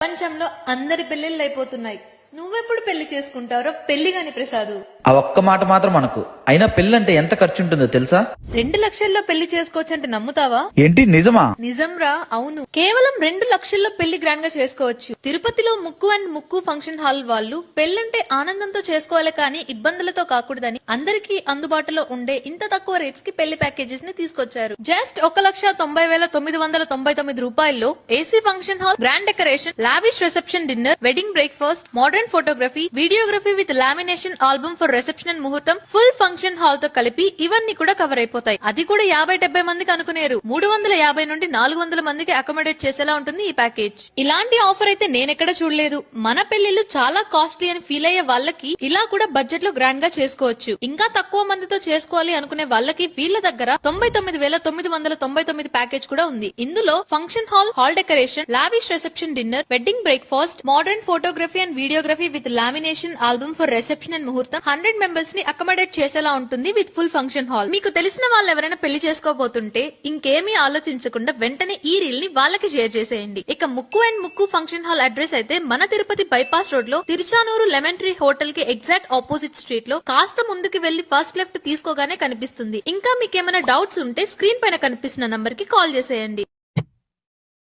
ప్రపంచంలో అందరి పెళ్లిళ్ళు అయిపోతున్నాయి. నువ్వెప్పుడు పెళ్లి చేసుకుంటావురా పెళ్లి గాని ప్రసాదు? ఆ ఒక్క మాట మాత్రం మనకు. అయినా పెళ్ళంటే ఎంత ఖర్చు ఉంటుందో తెలుసా? 2 లక్షల్లో పెళ్లి చేసుకోవచ్చు అంటే నమ్ముతావా? ఏంటి నిజమా? నిజంరా, అవును. కేవలం 2 లక్షల్లో పెళ్లి గ్రాండ్ గా చేసుకోవచ్చు. తిరుపతిలో ముక్కు అండ్ ముక్కు ఫంక్షన్ హాల్ వాళ్ళు పెళ్లంటే ఆనందంతో చేసుకోవాలి కానీ ఇబ్బందులతో కాకూడదని అందరికీ అందుబాటులో ఉండే ఇంత తక్కువ రేట్స్ కి పెళ్లి ప్యాకేజెస్ ని తీసుకొచ్చారు. జస్ట్ 1,90,999 రూపాయల్లో AC function hall, grand decoration, lavish reception dinner, wedding breakfast, modern photography, videography with lamination album for reception and ముహూర్తం, ఫుల్ ఫంక్షన్ హాల్ తో కలిపి ఇవన్నీ కూడా కవర్ అయిపోతాయి. అది కూడా 50-70 మందికి అనుకునేరు. 350 నుండి 400 మందికి అకామిడేట్ చేసేలా ఉంటుంది ఈ ప్యాకేజ్. ఇలాంటి ఆఫర్ అయితే నేనెక్కడ చూడలేదు. మన పెళ్లిళ్ళు చాలా కాస్ట్లీ అని ఫీల్ అయ్యే వాళ్ళకి ఇలా కూడా బడ్జెట్ లో గ్రాండ్ గా చేసుకోవచ్చు. ఇంకా తక్కువ మందితో చేసుకోవాలి అనుకునే వాళ్ళకి వీళ్ళ దగ్గర 99,999 ప్యాకేజ్ కూడా ఉంది. ఇందులో function hall, hall decoration, lavish reception dinner, wedding breakfast, modern photography and videography with lamination album for reception and ముహూర్తం, 100 మెంబర్స్ ని అకామిడేట్ చేసేలా ఉంటుంది విత్ ఫుల్ ఫంక్షన్ హాల్. మీకు తెలిసిన వాళ్ళు ఎవరైనా పెళ్లి చేసుకోబోతుంటే ఇంకేమీ ఆలోచించకుండా వెంటనే ఈ రీల్ ని వాళ్ళకి షేర్ చేసేయండి. ఇక ముక్కు అండ్ ముక్కు ఫంక్షన్ హాల్ అడ్రస్ అయితే మన తిరుపతి బైపాస్ రోడ్ లో తిరుచానూరు లెమన్ ట్రీ హోటల్ కి ఎగ్జాక్ట్ ఆపోజిట్ స్ట్రీట్ లో కాస్త ముందుకు వెళ్లి ఫస్ట్ లెఫ్ట్ తీసుకోగానే కనిపిస్తుంది. ఇంకా మీకేమైనా డౌట్స్ ఉంటే స్క్రీన్ పైన కనిపిస్తున్న నంబర్ కి కాల్ చేసేయండి.